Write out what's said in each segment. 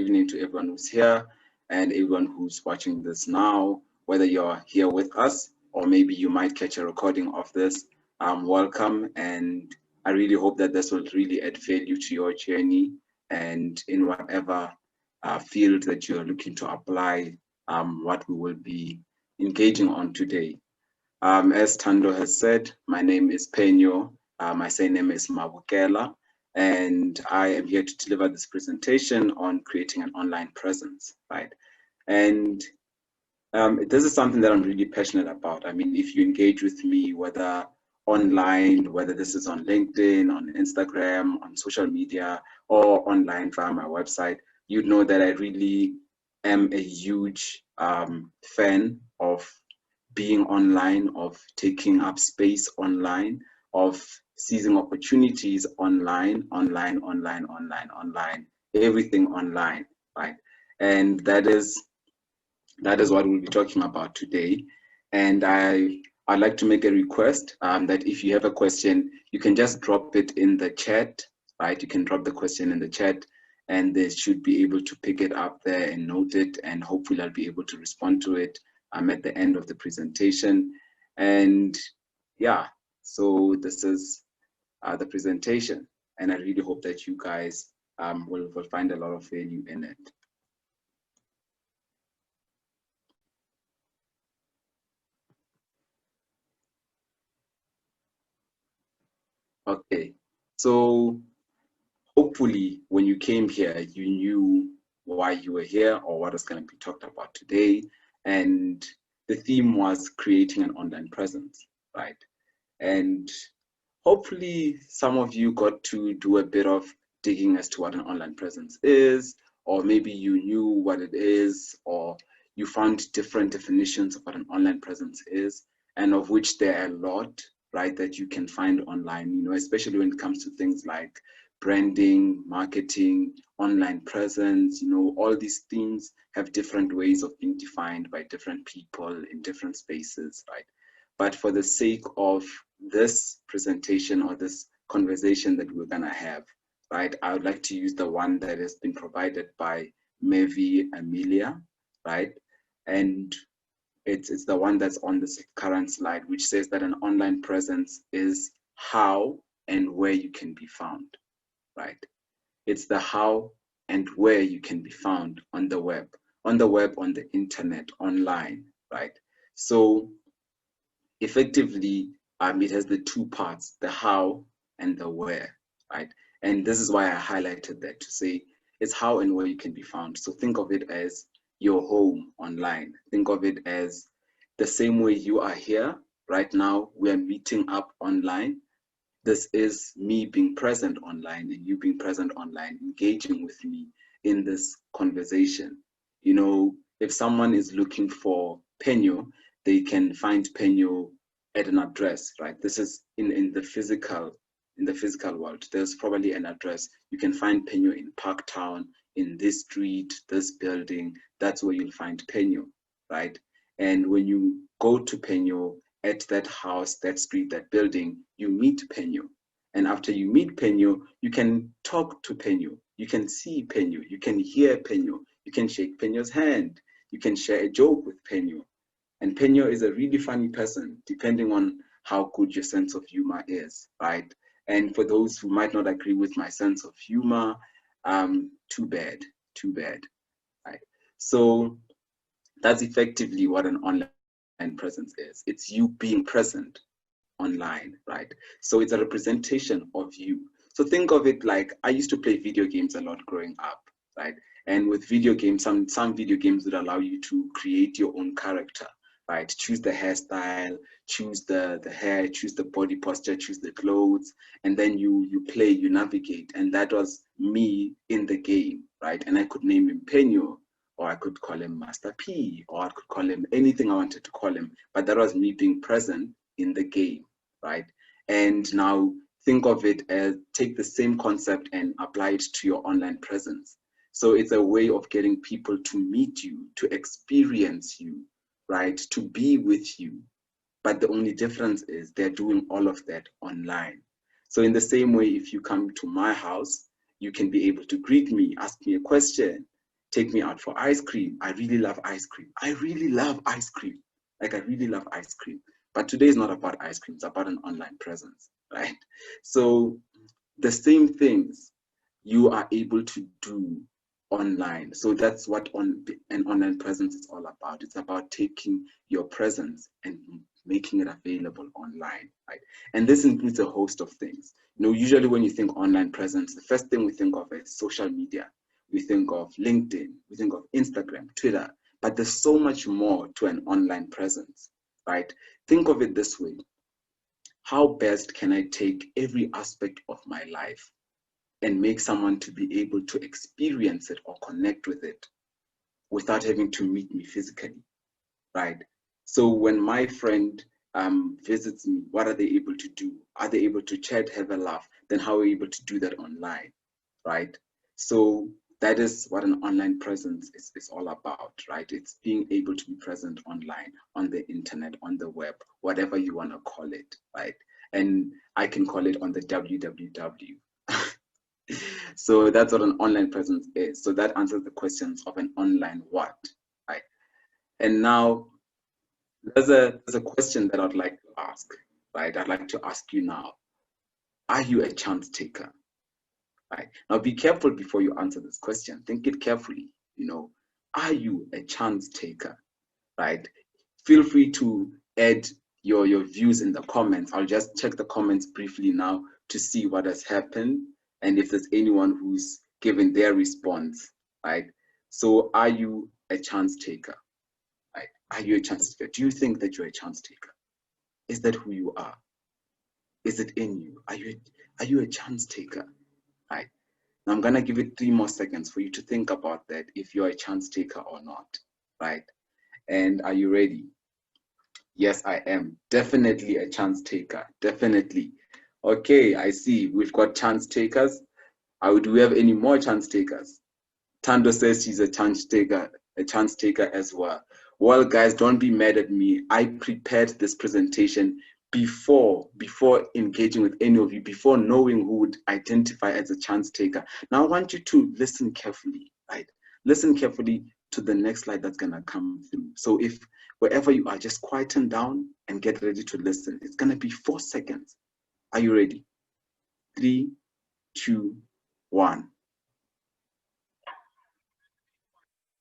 evening to everyone who's here and everyone who's watching this now, whether you're here with us or maybe you might catch a recording of this. Welcome, and I really hope that this will really add value to your journey and in whatever field that you're looking to apply what we will be engaging on today. As Tando has said, my name is Phenyo. My surname is Mabokela, and I am here to deliver this presentation on creating an online presence, right? And this is something that I'm really passionate about. I mean, if you engage with me, whether online, whether this is on LinkedIn, on Instagram, on social media, or online via my website, you'd know that I really am a huge fan of being online, of taking up space online, of seizing opportunities online, everything online, right? And that is what we'll be talking about today. And I'd like to make a request that if you have a question, you can just drop it in the chat, right? You can drop the question in the chat and they should be able to pick it up there and note it, and hopefully I'll be able to respond to it at the end of the presentation. And yeah, so this is the presentation, and I really hope that you guys will find a lot of value in it. Okay, so hopefully when you came here, you knew why you were here or what is going to be talked about today. And the theme was creating an online presence, right? And hopefully some of you got to do a bit of digging as to what an online presence is, or maybe you knew what it is, or you found different definitions of what an online presence is, and of which there are a lot, right, that you can find online, you know, especially when it comes to things like branding, marketing, online presence. You know, all these things have different ways of being defined by different people in different spaces, right? But for the sake of this presentation or this conversation that we're gonna have, right, I would like to use the one that has been provided by Mevi Amelia, right? And it's the one that's on this current slide, which says that an online presence is how and where you can be found, right? It's the how and where you can be found on the web, on the internet, online, right? So effectively, it has the two parts, the how and the where, right? And this is why I highlighted that, to say it's how and where you can be found. So think of it as your home online. Think of it as the same way you are here right now. We are meeting up online. This is me being present online and you being present online, engaging with me in this conversation. You know, if someone is looking for Phenyo, they can find Phenyo at an address, right? This is in the physical world. There's probably an address. You can find Phenyo in Parktown, in this street, this building. That's where you'll find Phenyo, right? And when you go to Phenyo, at that house, that street, that building, you meet Phenyo. And after you meet Phenyo, you can talk to Phenyo. You can see Phenyo. You can hear Phenyo. You can shake Phenyo's hand. You can share a joke with Phenyo. And Phenyo is a really funny person, depending on how good your sense of humor is, right? And for those who might not agree with my sense of humor, too bad, right? So that's effectively what an online presence is. It's you being present online, right? So it's a representation of you. So think of it like, I used to play video games a lot growing up, right? And with video games, some video games would allow you to create your own character, right? Choose the hairstyle, choose the hair, choose the body posture, choose the clothes, and then you play, you navigate. And that was me in the game, right? And I could name him Phenyo, or I could call him Master P, or I could call him anything I wanted to call him, but that was me being present in the game, right? And now think of it as, take the same concept and apply it to your online presence. So it's a way of getting people to meet you, to experience you, right? To be with you. But the only difference is they're doing all of that online. So in the same way, if you come to my house, you can be able to greet me, ask me a question, take me out for ice cream. I really love ice cream. I really love ice cream. Like I really love ice cream. But today is not about ice cream, it's about an online presence, right? So the same things you are able to do online. So that's what an online presence is all about. It's about taking your presence and making it available online, right? And this includes a host of things. You know, usually when you think online presence, the first thing we think of is social media. We think of LinkedIn, we think of Instagram, Twitter, but there's so much more to an online presence, right? Think of it this way. How best can I take every aspect of my life and make someone to be able to experience it or connect with it without having to meet me physically, right? So when my friend visits me, what are they able to do? Are they able to chat, have a laugh? Then how are we able to do that online, right? So that is what an online presence is all about, right? It's being able to be present online, on the internet, on the web, whatever you want to call it, right? And I can call it on the www. So that's what an online presence is. So that answers the questions of an online what, right? And now there's a question that I'd like to ask, right? I'd like to ask you now. Are you a chance taker? Right. Now be careful before you answer this question. Think it carefully. You know, are you a chance taker? Right? Feel free to add your views in the comments. I'll just check the comments briefly now to see what has happened and if there's anyone who's given their response. Right? So are you a chance taker? Right? Are you a chance taker? Do you think that you're a chance taker? Is that who you are? Is it in you? Are you a chance taker? Right? Now I'm gonna give it 3 more seconds for you to think about that, if you're a chance taker or not, right? And are you ready? Yes, I am definitely a chance taker, definitely. Okay, I see we've got chance takers. Do we have any more chance takers? Tando says she's a chance taker as well. Well, guys, don't be mad at me. I prepared this presentation before engaging with any of you, before knowing who would identify as a chance taker. Now I want you to listen carefully, right? Listen carefully to the next slide that's gonna come through. So if wherever you are, just quieten down and get ready to listen. It's gonna be 4 seconds. Are you ready? 3, 2, 1.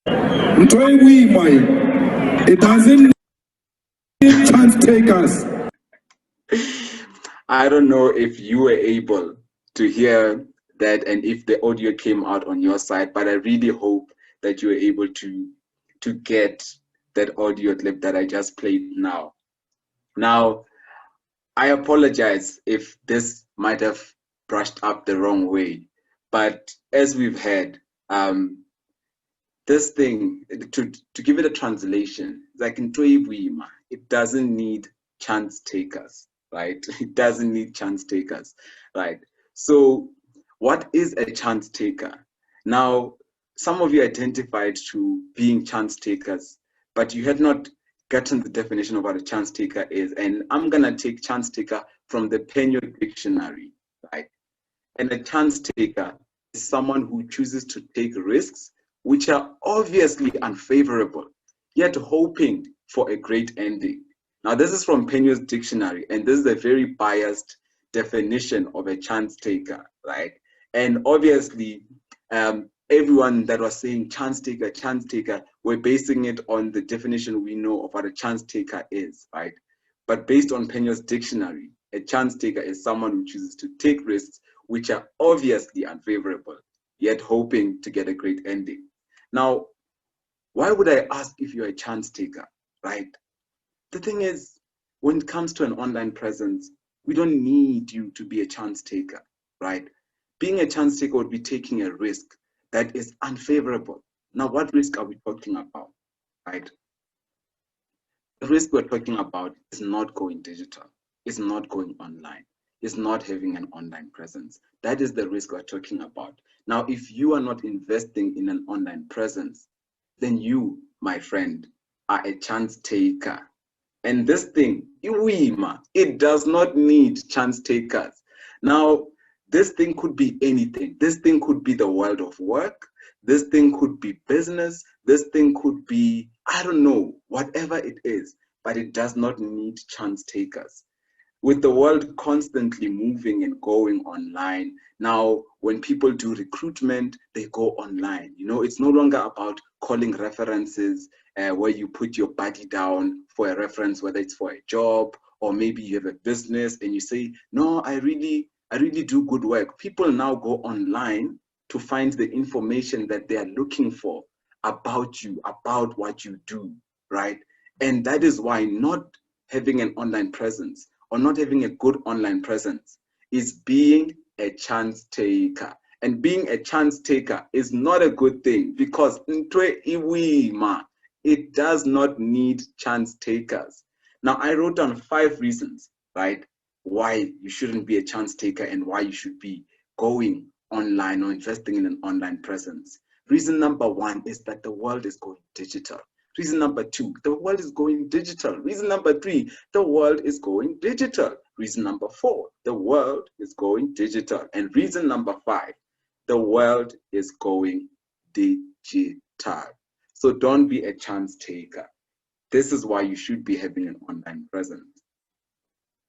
It doesn't need chance takers. I don't know if you were able to hear that and if the audio came out on your side, but I really hope that you were able to get that audio clip that I just played now. Now, I apologize if this might have brushed up the wrong way, but as we've heard, this thing, to give it a translation, like in Toibuima, it doesn't need chance takers, right? It doesn't need chance takers, right? So what is a chance taker? Now, some of you identified to being chance takers, but you had not gotten the definition of what a chance taker is. And I'm gonna take chance taker from the Phenyo dictionary, right? And a chance taker is someone who chooses to take risks which are obviously unfavorable, yet hoping for a great ending. Now, this is from Phenyo's dictionary, and this is a very biased definition of a chance taker, right? And obviously, everyone that was saying chance taker, we're basing it on the definition we know of what a chance taker is, right? But based on Phenyo's dictionary, a chance taker is someone who chooses to take risks which are obviously unfavorable, yet hoping to get a great ending. Now, why would I ask if you're a chance taker, right? The thing is, when it comes to an online presence, we don't need you to be a chance taker, right? Being a chance taker would be taking a risk that is unfavorable. Now, what risk are we talking about, right? The risk we're talking about is not going digital, is not going online, is not having an online presence. That is the risk we're talking about. Now, if you are not investing in an online presence, then you, my friend, are a chance taker. And this thing, it does not need chance takers. Now, this thing could be anything. This thing could be the world of work. This thing could be business. This thing could be, I don't know, whatever it is, but it does not need chance takers. With the world constantly moving and going online, now when people do recruitment, they go online. You know, it's no longer about calling references where you put your body down for a reference, whether it's for a job or maybe you have a business and you say, no, I really do good work. People now go online to find the information that they are looking for about you, about what you do, right? And that is why not having an online presence or not having a good online presence is being a chance taker. And being a chance taker is not a good thing because it does not need chance takers. Now, I wrote down 5 reasons, right, why you shouldn't be a chance taker and why you should be going online or investing in an online presence. Reason number 1 is that the world is going digital. Reason number 2, the world is going digital. Reason number 3, the world is going digital. Reason number 4, the world is going digital. And reason number 5, the world is going digital. So don't be a chance taker. This is why you should be having an online presence.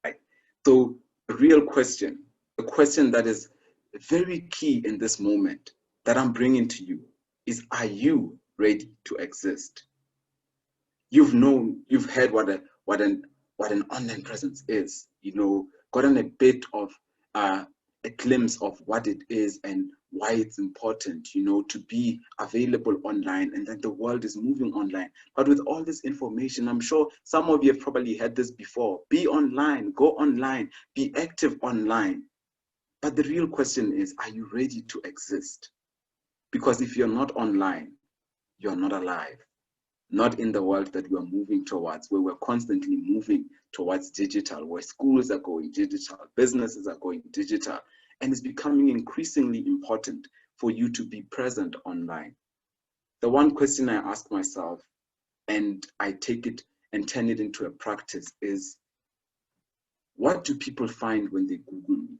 Right? So the real question, the question that is very key in this moment that I'm bringing to you is, are you ready to exist? You've heard what an online presence is, gotten a bit of a glimpse of what it is and why it's important, to be available online and that the world is moving online. But with all this information, I'm sure some of you have probably heard this before. Be online, go online, be active online. But the real question is, are you ready to exist? Because if you're not online, you're not alive. Not in the world that we're moving towards, where we're constantly moving towards digital, where schools are going digital, businesses are going digital, and it's becoming increasingly important for you to be present online. The one question I ask myself, and I take it and turn it into a practice, is what do people find when they Google me,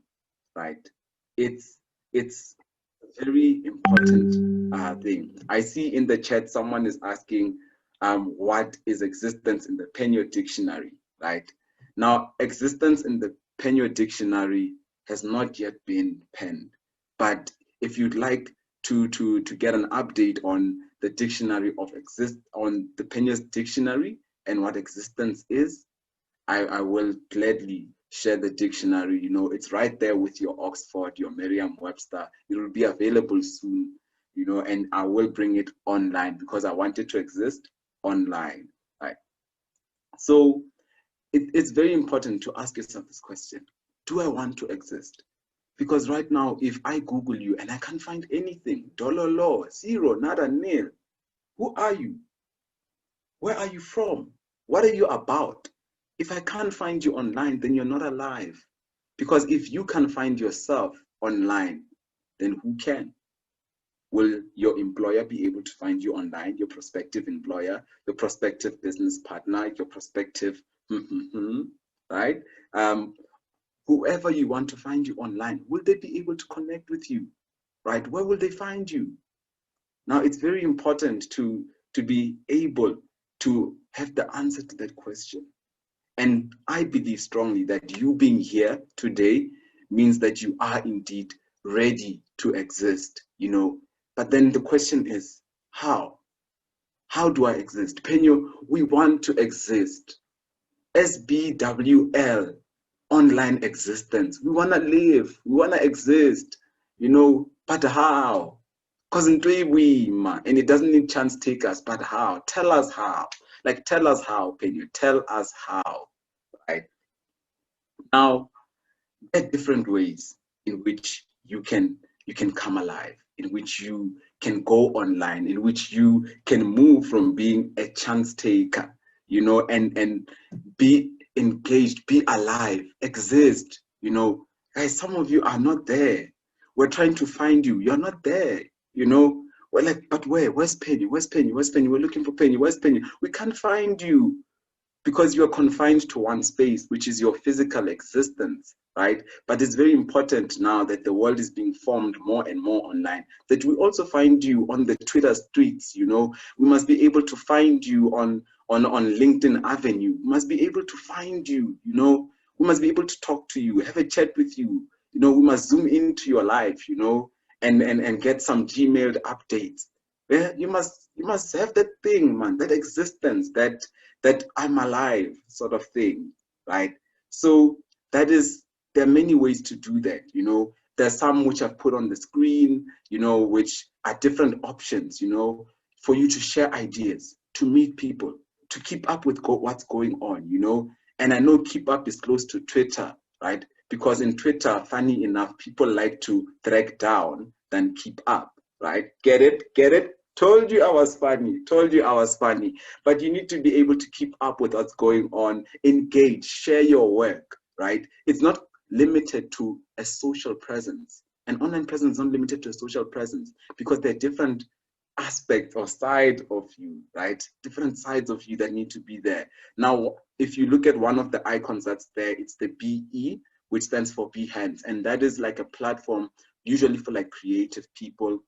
right? It's a very important thing. I see in the chat someone is asking, what is existence in the Phenyo dictionary, right? Now, existence in the Phenyo dictionary has not yet been penned, but if you'd like to get an update on the dictionary on the Phenyo's dictionary and what existence is, I will gladly share the dictionary. It's right there with your Oxford, your Merriam-Webster. It will be available soon, and I will bring it online because I want it to exist online, right? So it's very important to ask yourself this question: do I want to exist? Because right now, if I Google you and I can't find anything, dollar, zero, nada, nil, who are you? Where are you from? What are you about? If I can't find you online, then you're not alive. Because if you can find yourself online, then who can? Will your employer be able to find you online, your prospective employer, your prospective business partner, your prospective, right? Whoever you want to find you online, will they be able to connect with you, right? Where will they find you? Now, it's very important to be able to have the answer to that question. And I believe strongly that you being here today means that you are indeed ready to exist, But then the question is, how? How do I exist? Phenyo, we want to exist. SBWL, online existence. We want to live. We want to exist, But how? Because and it doesn't need chance takers, but how? Tell us how. Tell us how, Phenyo. Tell us how, right? Now, there are different ways in which you can come alive, in which you can go online, in which you can move from being a chance taker, and be engaged, be alive, exist, Guys, some of you are not there. We're trying to find you. You're not there, We're like, but where? Where's Phenyo? Where's Phenyo? Where's Phenyo? We're looking for Phenyo. Where's Phenyo? We can't find you because you're confined to one space, which is your physical existence. right? But it's very important now that the world is being formed more and more online, that we also find you on the Twitter streets, you know. We must be able to find you on LinkedIn Avenue. We must be able to find you, you know. We must be able to talk to you, have a chat with you. You know, we must zoom into your life, you know, and get some Gmailed updates. Yeah, you must have that thing, man, that existence, that I'm alive sort of thing, right? So that is, there are many ways to do that, you know. There's some which I've put on the screen, you know, which are different options, you know, for you to share ideas, to meet people, to keep up with what's going on, you know. And I know keep up is close to Twitter, right? Because in Twitter, funny enough, people like to drag down than keep up, right? Get it? Get it? Told you I was funny. Told you I was funny. But you need to be able to keep up with what's going on, engage, share your work, right? It's not limited to a social presence. An online presence is not limited to a social presence, because there are different aspects or side of you, right? Different sides of you that need to be there. Now, if you look at one of the icons that's there, it's the BE, which stands for Behance. And that is like a platform usually for like creative people,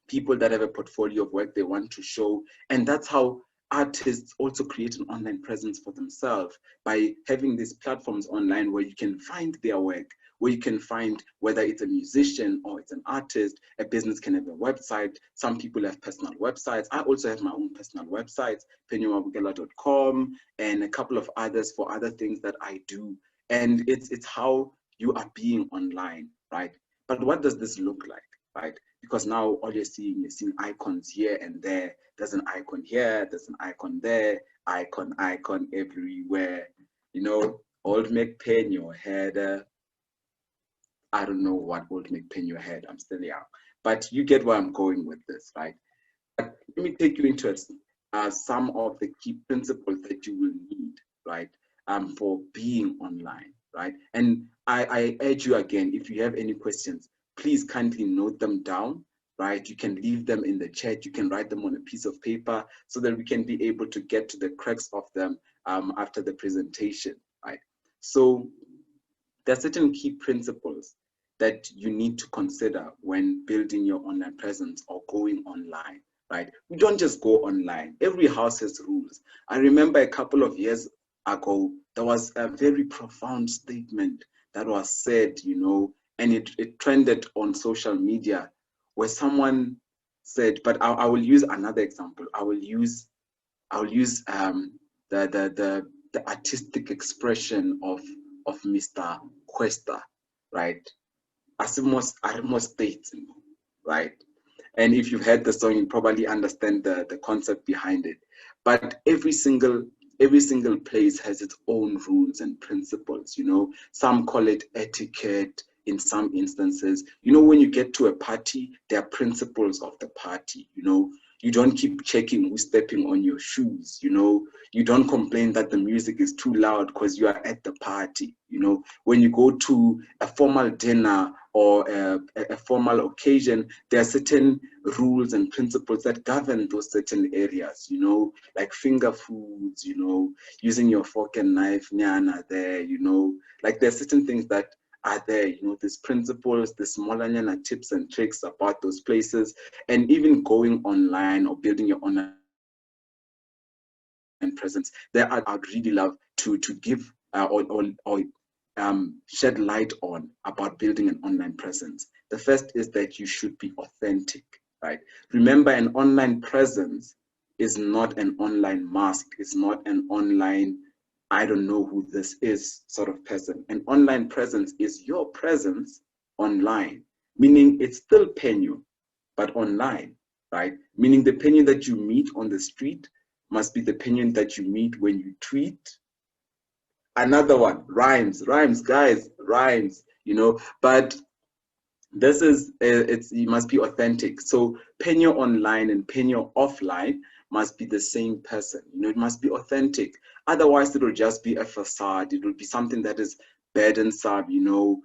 people that have a portfolio of work they want to show. And that's how artists also create an online presence for themselves, by having these platforms online where you can find their work, where you can find whether it's a musician or it's an artist. A business can have a website. Some people have personal websites. I also have my own personal websites, phenyomabokela.com, and a couple of others for other things that I do. And it's how you are being online, right? But what does this look like, right? Because now all you're seeing icons here and there. There's an icon here, there's an icon there, icon everywhere. You know, old McPenyo had, I don't know what old McPenyo had, I'm still young. But you get where I'm going with this, right? But let me take you into some of the key principles that you will need, right, for being online, right? And I urge you again, if you have any questions, please kindly note them down, right? You can leave them in the chat. You can write them on a piece of paper so that we can be able to get to the crux of them after the presentation, right? So there are certain key principles that you need to consider when building your online presence or going online, right? We don't just go online. Every house has rules. I remember a couple of years ago, there was a very profound statement that was said, you know, and it trended on social media, where someone said, but I will use another example. I will use the artistic expression of Mr. Questa, right? Armos State, right? And if you've heard the song, you probably understand the concept behind it. But every single place has its own rules and principles, you know. Some call it etiquette in some instances. You know, when you get to a party, there are principles of the party, you know. You don't keep checking who's stepping on your shoes, you know. You don't complain that the music is too loud because you are at the party, you know. When you go to a formal dinner or a formal occasion, there are certain rules and principles that govern those certain areas, you know, like finger foods, you know, using your fork and knife, nyana there, you know, like there are certain things that are there, you know, these principles, the smaller nyana tips and tricks about those places. And even going online or building your online presence, there I'd really love to give or shed light on about building an online presence. The first is that you should be authentic, right? Remember, an online presence is not an online mask. It's not an online, I don't know who this is sort of person. An online presence is your presence online, meaning it's still Phenyo, but online, right? Meaning the Phenyo that you meet on the street must be the Phenyo that you meet when you tweet. Another one, rhymes, guys, rhymes, you know. But this is, you must be authentic. So Phenyo online and Phenyo offline must be the same person, you know. It must be authentic. Otherwise, it will just be a facade. It will be something that is burdensome, you know.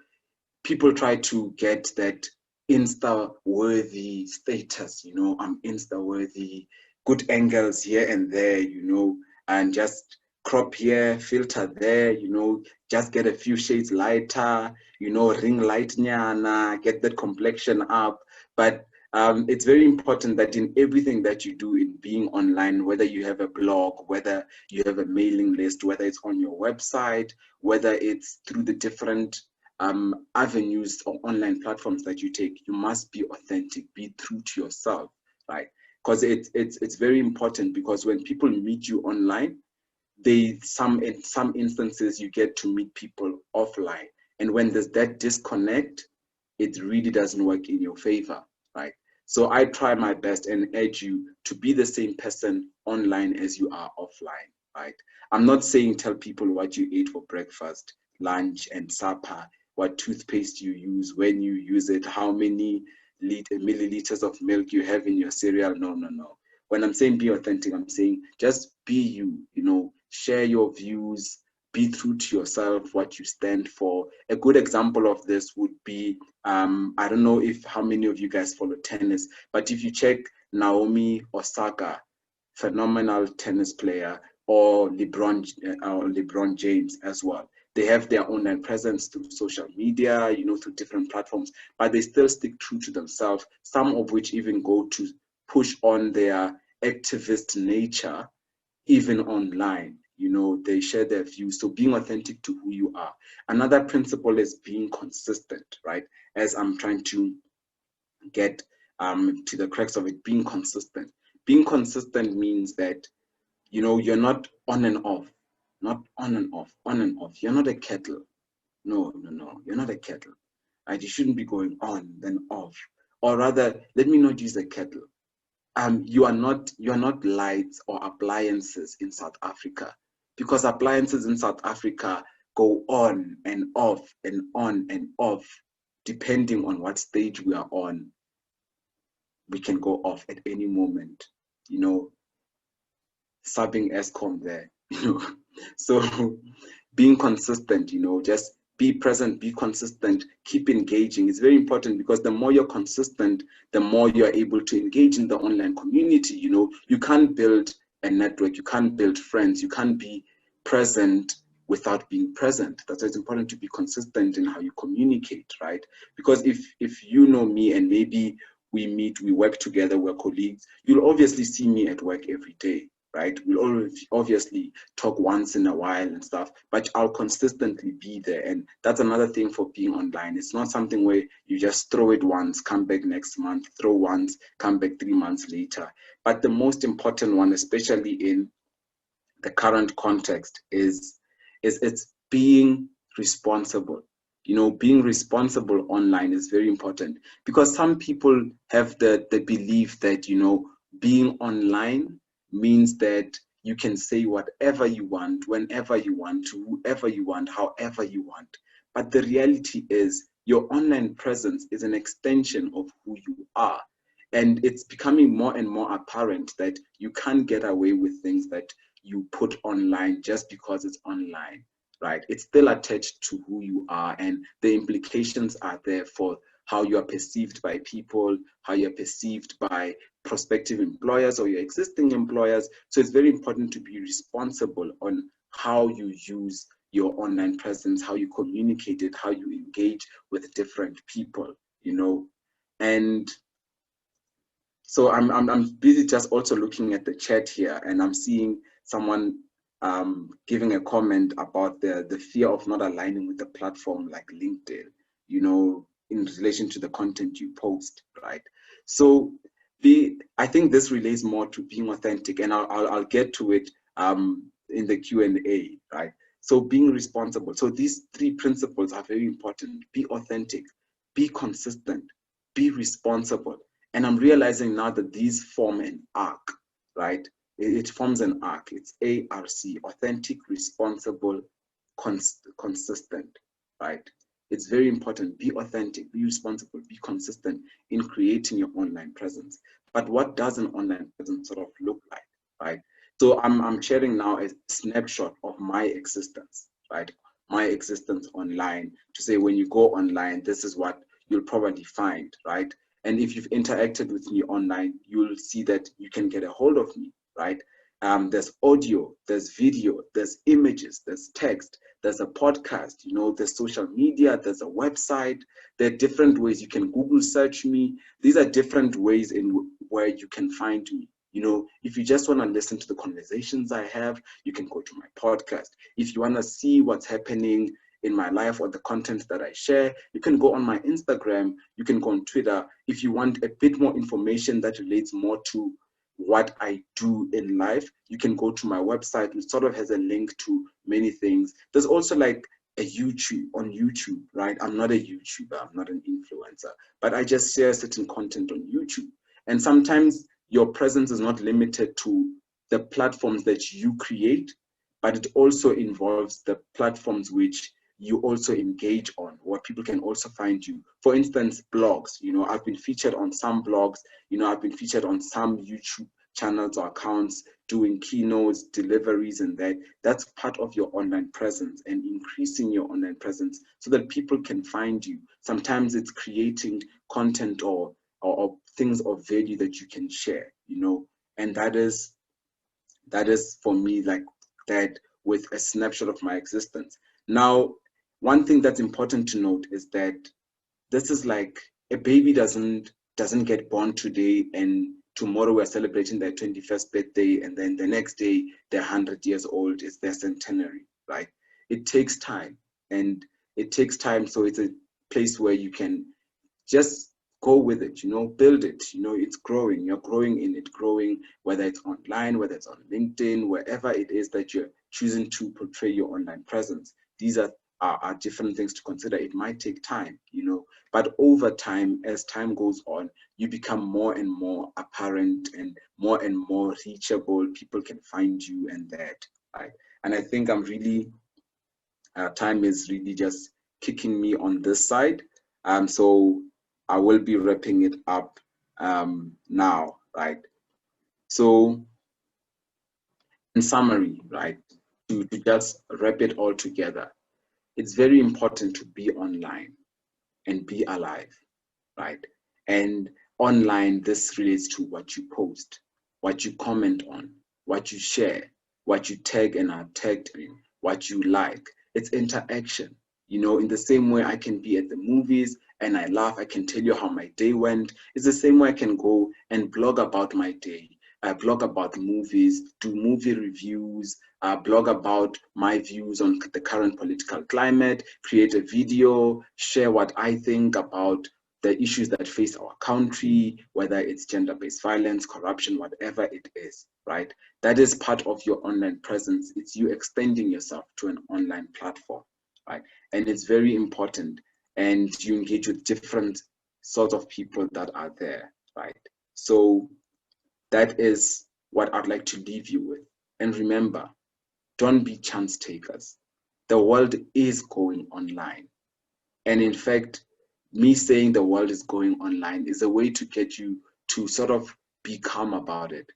People try to get that Insta-worthy status, you know. I'm Insta-worthy, good angles here and there, you know, and just crop here, filter there, you know, just get a few shades lighter, you know, ring light nyana, get that complexion up. But it's very important that in everything that you do in being online, whether you have a blog, whether you have a mailing list, whether it's on your website, whether it's through the different avenues or online platforms that you take, you must be authentic, be true to yourself, right? Because it's very important, because when people meet you online, in some instances you get to meet people offline, and when there's that disconnect, it really doesn't work in your favor, right? So I try my best and urge you to be the same person online as you are offline, right? I'm not saying tell people what you ate for breakfast, lunch, and supper, what toothpaste you use, when you use it, how many milliliters of milk you have in your cereal. No, no, no. When I'm saying be authentic, I'm saying just be you, you know, share your views, be true to yourself, what you stand for. A good example of this would be, I don't know how many of you guys follow tennis, but if you check Naomi Osaka, phenomenal tennis player, or LeBron James as well. They have their online presence through social media, you know, through different platforms, but they still stick true to themselves, some of which even go to push on their activist nature, even online. You know, they share their views. So being authentic to who you are. Another principle is being consistent, right? As I'm trying to get to the crux of it, being consistent. Being consistent means that, you know, you're not on and off, not on and off, on and off. You're not a kettle. No, no, no, you're not a kettle. Right? You shouldn't be going on, then off. Or rather, let me not use a kettle. You are not lights or appliances in South Africa, because appliances in South Africa go on and off and on and off, depending on what stage we are on. We can go off at any moment, you know, subbing ESCOM there, you know. So being consistent, you know, just be present, be consistent, keep engaging. It's very important, because the more you're consistent, the more you're able to engage in the online community. You know, you can't build a network, you can't build friends, you can't be present without being present. That's why it's important to be consistent in how you communicate, right? Because if you know me and maybe we meet, we work together, we're colleagues, you'll obviously see me at work every day, right? We'll obviously talk once in a while and stuff, but I'll consistently be there. And that's another thing for being online. It's not something where you just throw it once, come back next month, throw once, come back 3 months later. But the most important one, especially in the current context, is it's being responsible. You know, being responsible online is very important, because some people have the belief that, you know, being online means that you can say whatever you want, whenever you want, to whoever you want, however you want. But the reality is your online presence is an extension of who you are. And it's becoming more and more apparent that you can't get away with things that you put online just because it's online, right? It's still attached to who you are, and the implications are there for how you are perceived by people, how you're perceived by prospective employers or your existing employers. So it's very important to be responsible on how you use your online presence, how you communicate it, how you engage with different people, you know. And so I'm busy just also looking at the chat here, and I'm seeing someone giving a comment about the fear of not aligning with the platform like LinkedIn, you know, in relation to the content you post, right? So I think this relates more to being authentic, and I'll get to it in the Q&A, right? So being responsible. So these 3 principles are very important. Be authentic, be consistent, be responsible. And I'm realizing now that these form an arc, right? It forms an arc. It's ARC, authentic, responsible, consistent, right? It's very important. Be authentic, be responsible, be consistent in creating your online presence. But what does an online presence sort of look like, right? So I'm sharing now a snapshot of my existence, right? My existence online, to say when you go online, this is what you'll probably find, right? And if you've interacted with me online, you'll see that you can get a hold of me, right? there's audio, there's video, there's images, there's text, there's a podcast, you know, there's social media, there's a website. There are different ways you can Google search me. These are different ways in where you can find me. You know, if you just want to listen to the conversations I have, you can go to my podcast. If you want to see what's happening in my life or the content that I share, you can go on my Instagram, you can go on Twitter. If you want a bit more information that relates more to what I do in life, you can go to my website, which sort of has a link to many things. There's also like a YouTube on YouTube, right? I'm not a YouTuber, I'm not an influencer, but I just share certain content on YouTube. And sometimes your presence is not limited to the platforms that you create, but it also involves the platforms which you also engage on, where people can also find you. For instance, blogs. You know, I've been featured on some blogs. You know, I've been featured on some YouTube channels or accounts doing keynotes, deliveries, and that's part of your online presence and increasing your online presence so that people can find you. Sometimes it's creating content or things of value that you can share, you know, and that is for me like that with a snapshot of my existence. Now, one thing that's important to note is that this is like a baby doesn't get born today and tomorrow we're celebrating their 21st birthday and then the next day they're 100 years old, it's their centenary, right? It takes time, and it takes time, so it's a place where you can just go with it, you know, build it, you know, it's growing, you're growing in it, growing, whether it's online, whether it's on LinkedIn, wherever it is that you're choosing to portray your online presence. These are different things to consider. It might take time, you know, but over time, as time goes on, you become more and more apparent and more reachable. People can find you and that, right? And I think I'm really, time is really just kicking me on this side. So I will be wrapping it up now, right? So in summary, right, to just wrap it all together, it's very important to be online and be alive, right? And online, this relates to what you post, what you comment on, what you share, what you tag and are tagged in, what you like. It's interaction. You know, in the same way I can be at the movies and I laugh, I can tell you how my day went. It's the same way I can go and blog about my day. I blog about movies, do movie reviews, blog about my views on the current political climate, create a video, share what I think about the issues that face our country, whether it's gender-based violence, corruption, whatever it is, right? That is part of your online presence. It's you extending yourself to an online platform, right? And it's very important. And you engage with different sorts of people that are there, right? So that is what I'd like to leave you with. And remember, don't be chance takers. The world is going online. And in fact, me saying the world is going online is a way to get you to sort of be calm about it.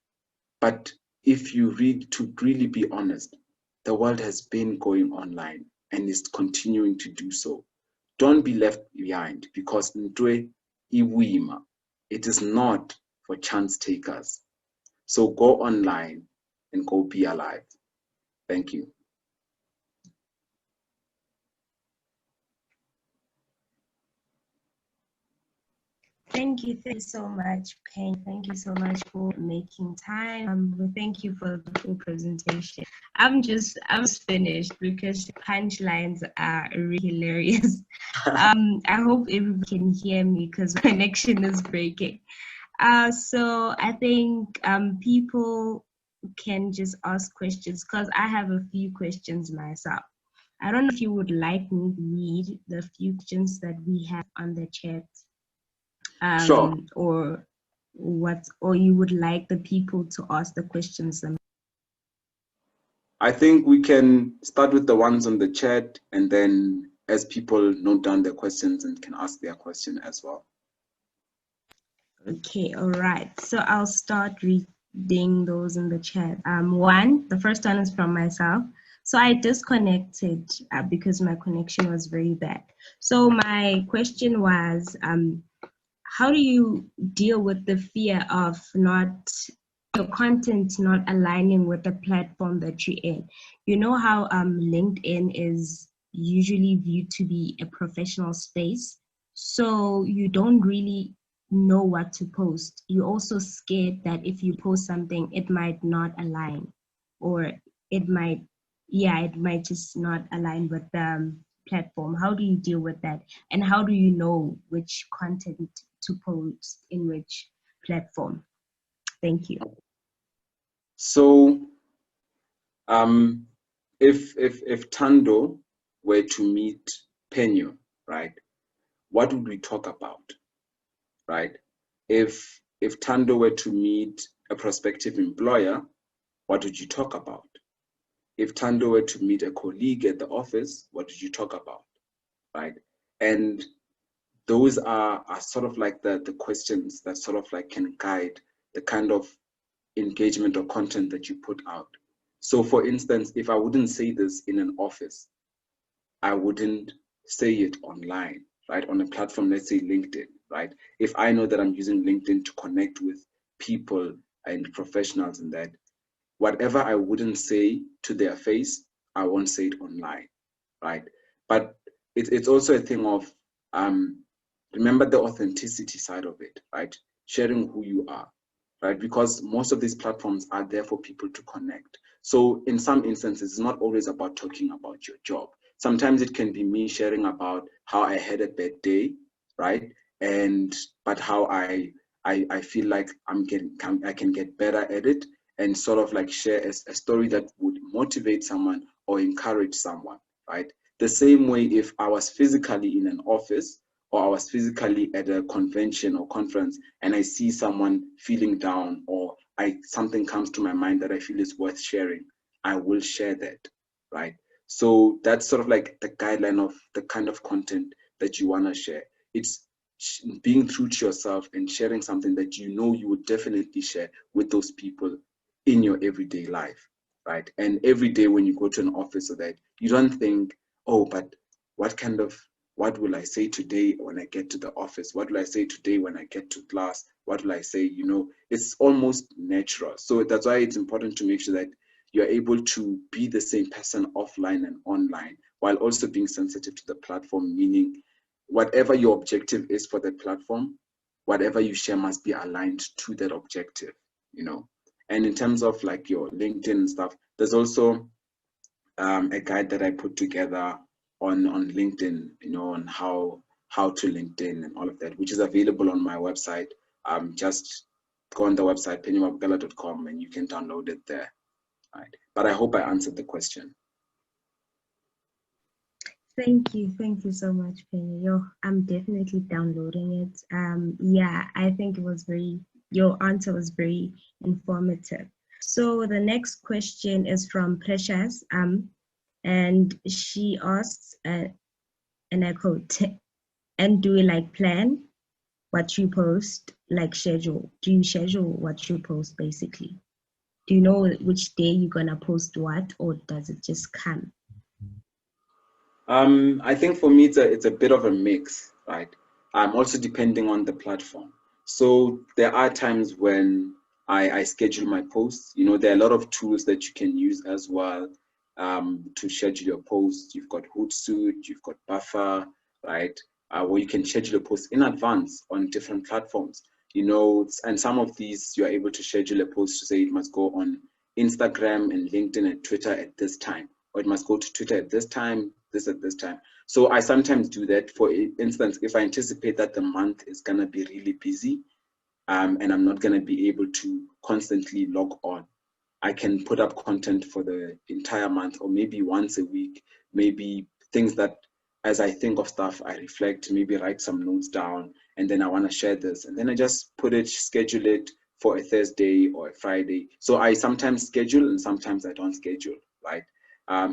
But if you read, to really be honest, the world has been going online and is continuing to do so. Don't be left behind, because it is not for chance takers. So go online and go be alive. Thank you. Thank you so much, Payne. Thank you so much for making time. Thank you for the full presentation. I'm finished because the punchlines are really hilarious. I hope everyone can hear me because my connection is breaking. So I think people can just ask questions because I have a few questions myself. I don't know if you would like me to read the few questions that we have on the chat. Sure. Or you would like the people to ask the questions themselves? I think we can start with the ones on the chat, and then as people note down their questions and can ask their question as well. Okay, all right. So I'll start reading those in the chat. The first one is from myself. So I disconnected because my connection was very bad. So my question was, how do you deal with the fear of not your content not aligning with the platform that you're in. You know how LinkedIn is usually viewed to be a professional space, so you don't really know what to post. You're also scared that if you post something, it might not align, or it might, yeah, it might just not align with the platform. How do you deal with that? And how do you know which content to post in which platform? Thank you. So if Tando were to meet Phenyo, right, what would we talk about, right? If Tando were to meet a prospective employer, what would you talk about? If Tando were to meet a colleague at the office, what did you talk about, right? And those are sort of like the questions that sort of like can guide the kind of engagement or content that you put out. So for instance, if I wouldn't say this in an office, I wouldn't say it online, right? On a platform, let's say LinkedIn, right? If I know that I'm using LinkedIn to connect with people and professionals in that, whatever I wouldn't say to their face, I won't say it online, right? But it's also a thing of, remember the authenticity side of it, right? Sharing who you are, right? Because most of these platforms are there for people to connect. So in some instances, it's not always about talking about your job. Sometimes it can be me sharing about how I had a bad day, right? But how I feel like I can get better at it, and sort of like share a story that would motivate someone or encourage someone, right? The same way if I was physically in an office, or I was physically at a convention or conference and I see someone feeling down, or something comes to my mind that I feel is worth sharing, I will share that, right? So that's sort of like the guideline of the kind of content that you want to share. It's being true to yourself and sharing something that you know you would definitely share with those people in your everyday life, right? And every day when you go to an office, so that you don't think, oh, but what will I say today when I get to the office? What will I say today when I get to class? What will I say? You know, it's almost natural. So that's why it's important to make sure that you're able to be the same person offline and online, while also being sensitive to the platform, meaning whatever your objective is for the platform, whatever you share must be aligned to that objective, you know. And in terms of like your LinkedIn and stuff, there's also a guide that I put together on LinkedIn, you know, on how to LinkedIn and all of that, which is available on my website. Just go on the website, phenyomabokela.com, and you can download it there. Right. But I hope I answered the question. Thank you so much, Phenyo. I'm definitely downloading it. Yeah, I think your answer was very informative. So the next question is from Precious, and she asks, and I quote, and do you like plan what you post, like schedule? Do you schedule what you post basically? Do you know which day you're gonna post what, or does it just come? I think for me, it's a bit of a mix, right? Also depending on the platform. So there are times when I schedule my posts. You know, there are a lot of tools that you can use as well to schedule your posts. You've got Hootsuite, you've got Buffer, right? Where you can schedule a post in advance on different platforms. You know, and some of these you're able to schedule a post to say it must go on Instagram and LinkedIn and Twitter at this time, or it must go to Twitter at this time, this at this time. So I sometimes do that. For instance, if I anticipate that the month is gonna be really busy, and I'm not gonna be able to constantly log on, I can put up content for the entire month, or maybe once a week, maybe things that as I think of stuff, I reflect, maybe write some notes down, and then I want to share this. And then I just schedule it for a Thursday or a Friday. So I sometimes schedule and sometimes I don't schedule, right?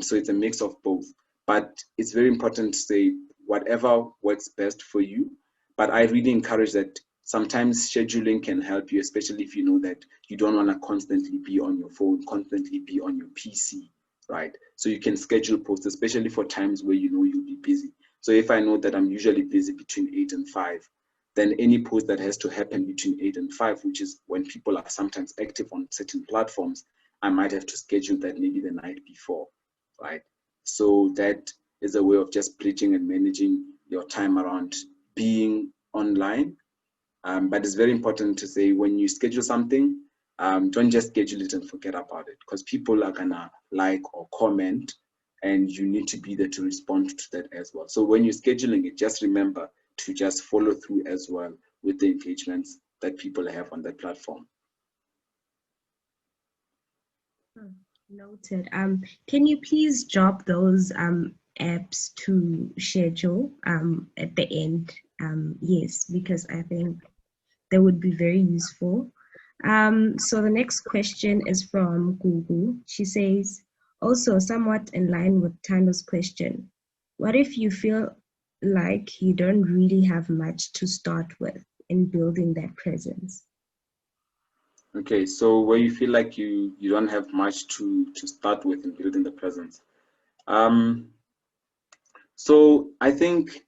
So it's a mix of both. But it's very important to say whatever works best for you. But I really encourage that sometimes scheduling can help you, especially if you know that you don't want to constantly be on your phone, constantly be on your PC, right? So you can schedule posts, especially for times where you know you'll be busy. So if I know that I'm usually busy between 8 and 5, then any post that has to happen between 8 and 5, which is when people are sometimes active on certain platforms, I might have to schedule that maybe the night before, right? So that is a way of just bridging and managing your time around being online. But it's very important to say when you schedule something, don't just schedule it and forget about it, because people are gonna like or comment, and you need to be there to respond to that as well. So when you're scheduling it, just remember to just follow through as well with the engagements that people have on that platform. Noted. Can you please drop those apps to schedule at the end? Yes, because I think that would be very useful. So the next question is from Google. She says, also somewhat in line with Tando's question, what if you feel like you don't really have much to start with in building that presence? Okay, so where you feel like you don't have much to start with in building the presence. So I think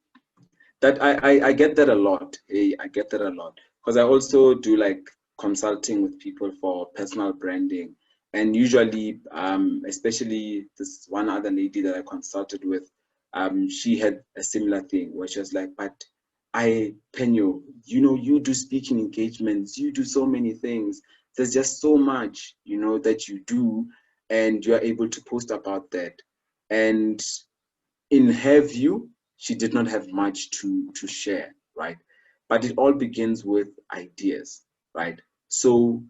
that I get that a lot. I get that a lot, because I also do like consulting with people for personal branding, and usually, especially this one other lady that I consulted with, she had a similar thing where she was like, but Phenyo, you do speaking engagements, you do so many things. There's just so much, that you do, and you are able to post about that. And in her view, she did not have much to share, right? But it all begins with ideas, right? So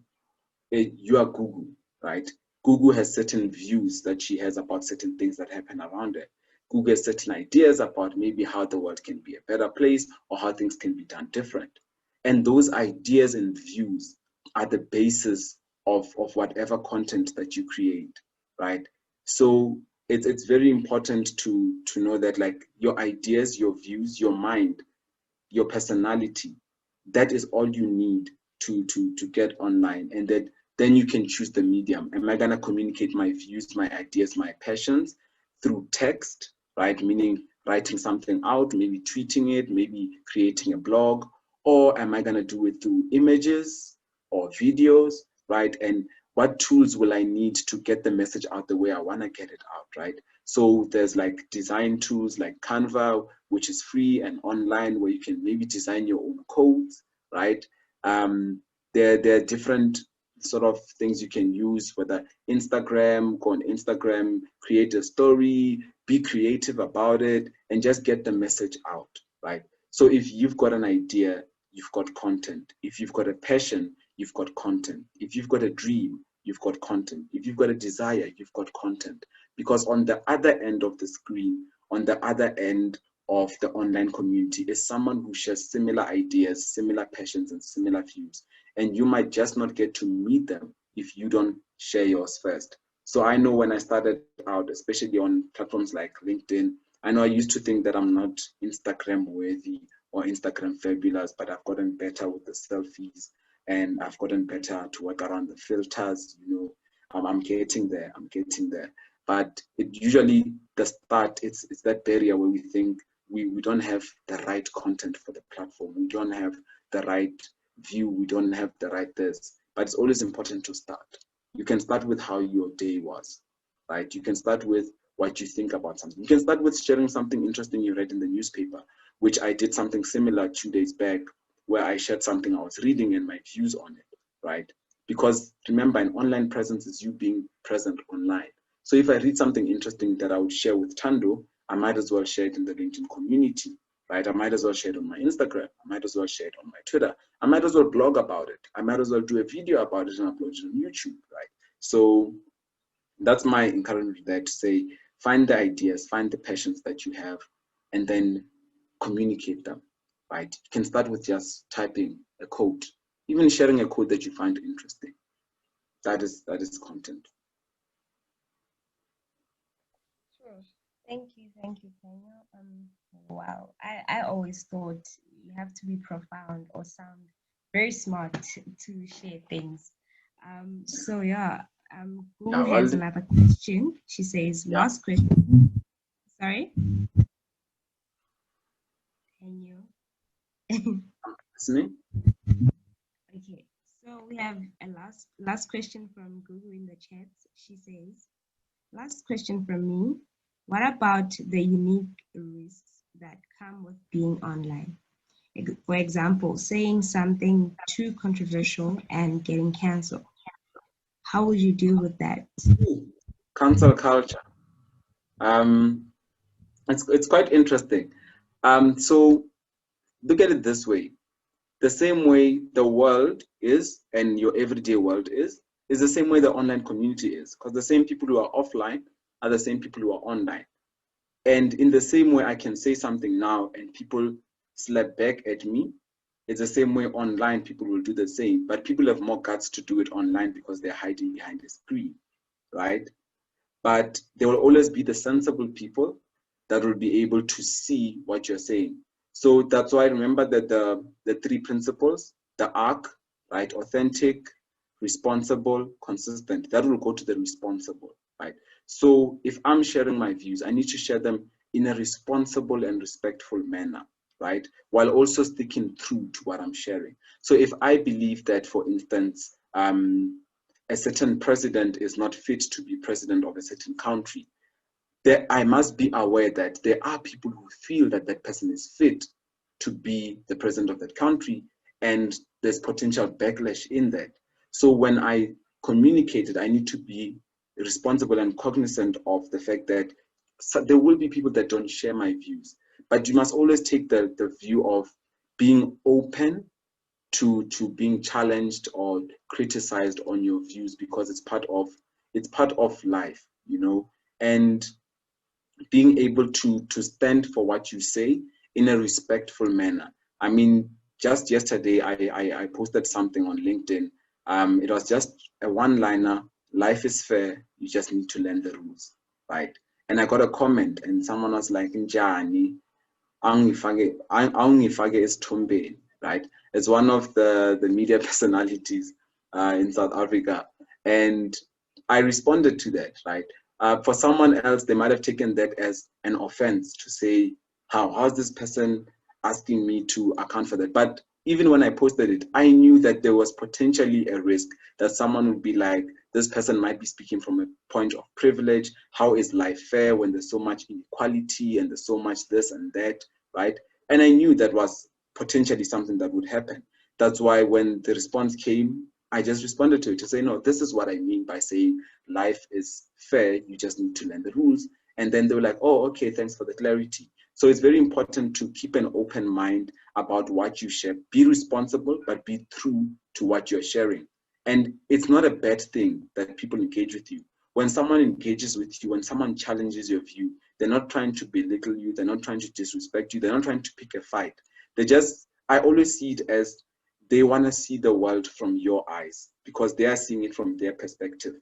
you are Google, right? Google has certain views that she has about certain things that happen around her. Google has certain ideas about maybe how the world can be a better place or how things can be done different. And those ideas and views are the basis of whatever content that you create, right? So it's very important to know that, like, your ideas, your views, your mind, your personality, that is all you need to get online. And that then you can choose the medium. Am I going to communicate my views, my ideas, my passions through text, right? Meaning writing something out, maybe tweeting it, maybe creating a blog, or am I going to do it through images or videos, right? And what tools will I need to get the message out the way I want to get it out, right? So there's like design tools like Canva, which is free and online, where you can maybe design your own codes, right? There are different sort of things you can use, whether Instagram, go on Instagram, create a story, be creative about it, and just get the message out, right? So if you've got an idea, you've got content. If you've got a passion, you've got content. If you've got a dream, you've got content. If you've got a desire, you've got content. Because on the other end of the screen, on the other end of the online community is someone who shares similar ideas, similar passions, and similar views. And you might just not get to meet them if you don't share yours first. So I know when I started out, especially on platforms like LinkedIn, I know I used to think that I'm not Instagram worthy or Instagram fabulous, but I've gotten better with the selfies, and I've gotten better to work around the filters. I'm getting there. But it usually, the start, it's that barrier where we think we don't have the right content for the platform. We don't have the right view. We don't have the right this. But it's always important to start. You can start with how your day was, right? You can start with what you think about something. You can start with sharing something interesting you read in the newspaper, which I did something similar 2 days back, where I shared something I was reading and my views on it, right? Because remember, an online presence is you being present online. So if I read something interesting that I would share with Tando, I might as well share it in the LinkedIn community, right? I might as well share it on my Instagram. I might as well share it on my Twitter. I might as well blog about it. I might as well do a video about it and upload it on YouTube, right? So that's my encouragement there, to say, find the ideas, find the passions that you have, and then communicate them, right? You can start with just typing a code, even sharing a code that you find interesting. That is content. Sure. Thank you, Phenyo. Wow, I always thought you have to be profound or sound very smart to share things. So yeah, Google has another question. She says, last question. Sorry? Phenyo. Listening? Okay, so we have a last question from Google in the chat. She says, last question from me. What about the unique risks that come with being online? For example, saying something too controversial and getting cancelled. How would you deal with that? Cancel culture. It's quite interesting. So look at it this way. The same way the world is and your everyday world is the same way the online community is, because the same people who are offline are the same people who are online. And in the same way I can say something now and people slap back at me, it's the same way online people will do the same, but people have more guts to do it online because they're hiding behind a screen, right? But there will always be the sensible people that will be able to see what you're saying. So that's why I remember that the three principles, the arc, right? Authentic, responsible, consistent. That will go to the responsible, right? So if I'm sharing my views, I need to share them in a responsible and respectful manner, right? While also sticking true to what I'm sharing. So if I believe that, for instance, a certain president is not fit to be president of a certain country, I must be aware that there are people who feel that that person is fit to be the president of that country, and there's potential backlash in that. So when I communicate it, I need to be responsible and cognizant of the fact that there will be people that don't share my views, but you must always take the view of being open to being challenged or criticized on your views, because it's part of life, you know, and being able to stand for what you say in a respectful manner. I mean, just yesterday I posted something on LinkedIn. It was just a one-liner: life is fair, you just need to learn the rules, right? And I got a comment and someone was like, Njani awungifake esithombeni, right? It's one of the media personalities in South Africa, and I responded to that, right? For someone else, they might have taken that as an offense to say, how's this person asking me to account for that? But even when I posted it, I knew that there was potentially a risk that someone would be like, this person might be speaking from a point of privilege. How is life fair when there's so much inequality and there's so much this and that, right? And I knew that was potentially something that would happen. That's why when the response came, I just responded to it to say, no, this is what I mean by saying life is fair, you just need to learn the rules. And then they were like, oh, okay, thanks for the clarity. So it's very important to keep an open mind about what you share. Be responsible, but be true to what you're sharing. And it's not a bad thing that people engage with you. When someone engages with you, when someone challenges your view, they're not trying to belittle you, they're not trying to disrespect you, they're not trying to pick a fight. I always see it as they want to see the world from your eyes because they are seeing it from their perspective,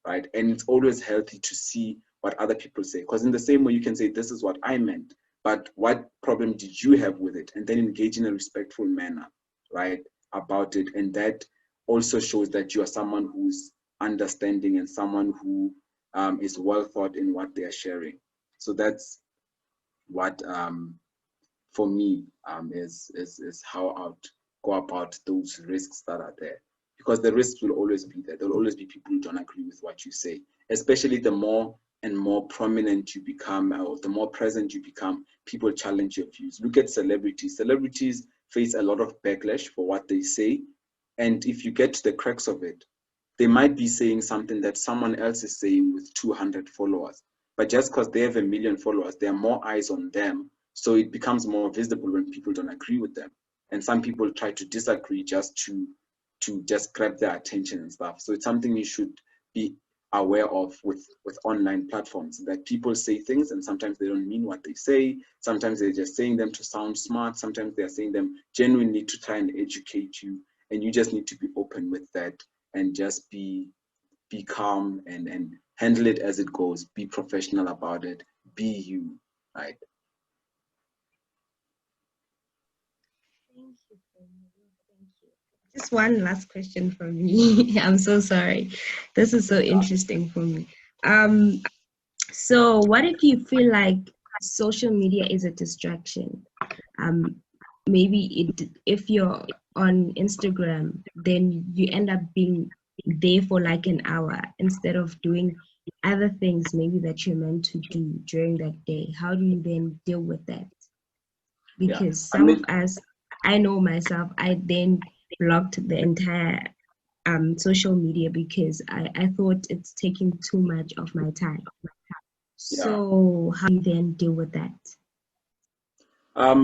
right? And it's always healthy to see what other people say, because in the same way you can say, this is what I meant, but what problem did you have with it? And then engage in a respectful manner, right, about it. And that also shows that you are someone who's understanding and someone who is well thought in what they are sharing. So that's what for me is how I would go about those risks that are there, because the risks will always be there. There will always be people who don't agree with what you say, especially the more and more prominent you become, or the more present you become, people challenge your views. Look at celebrities. Celebrities face a lot of backlash for what they say, and if you get to the crux of it, they might be saying something that someone else is saying with 200 followers, but just because they have 1 million followers, there are more eyes on them, so it becomes more visible when people don't agree with them. And some people try to disagree just to just grab their attention and stuff. So it's something you should be aware of with online platforms, that people say things and sometimes they don't mean what they say. Sometimes they're just saying them to sound smart. Sometimes they're saying them genuinely to try and educate you. And you just need to be open with that and just be calm and handle it as it goes. Be professional about it. Be you, right? Thank you. Thank you. Just one last question from me. I'm so sorry. This is so interesting for me. So what if you feel like social media is a distraction? maybe if you're on Instagram, then you end up being there for like an hour instead of doing other things maybe that you're meant to do during that day. How do you then deal with that? Yeah, Because I some of mean, us, I know myself, I then blocked the entire social media because I thought it's taking too much of my time. yeah. So how do you then deal with that?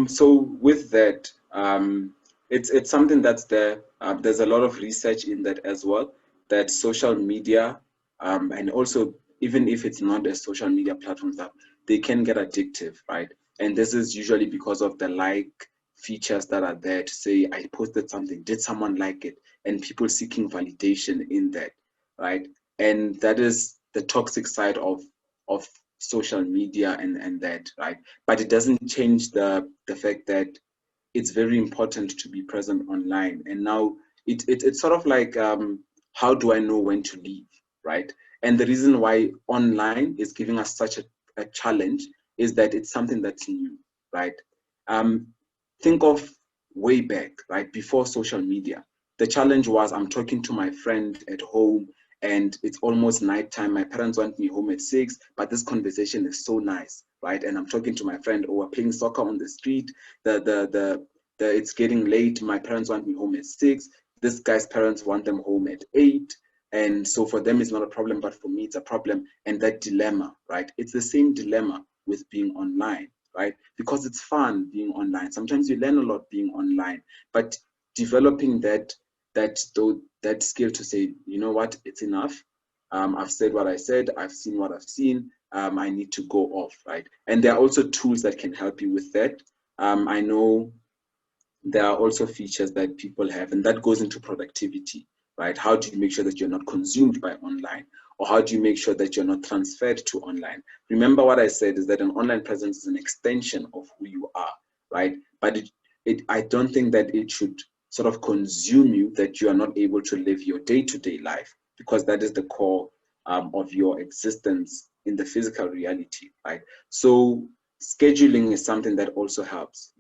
So with that, it's something that's there. There's a lot of research in that as well. That social media, and also even if it's not a social media platforms, that they can get addictive, right? And this is usually because of the like features that are there to say I posted something, did someone like it, and people seeking validation in that, right? And that is the toxic side of social media and that, right? But it doesn't change the fact that it's very important to be present online. And now it's sort of like, how do I know when to leave, right? And the reason why online is giving us such a challenge is that it's something that's new, right? um, think of way back, right, before social media. The challenge was I'm talking to my friend at home and it's almost nighttime. My parents want me home at 6, but this conversation is so nice, right? And I'm talking to my friend, or we're playing soccer on the street. It's getting late. My parents want me home at 6. This guy's parents want them home at 8. And so for them, it's not a problem, but for me, it's a problem. And that dilemma, right? It's the same dilemma with being online, right? Because it's fun being online. Sometimes you learn a lot being online, but developing that skill to say, you know what, it's enough. I've said what I said. I've seen what I've seen. I need to go off, right? And there are also tools that can help you with that. I know there are also features that people have, and that goes into productivity, right? How do you make sure that you're not consumed by online? Or how do you make sure that you're not transferred to online? Remember what I said is that an online presence is an extension of who you are, right? But I don't think that it should sort of consume you, that you are not able to live your day-to-day life, because that is the core of your existence in the physical reality, right? So scheduling is something that also helps,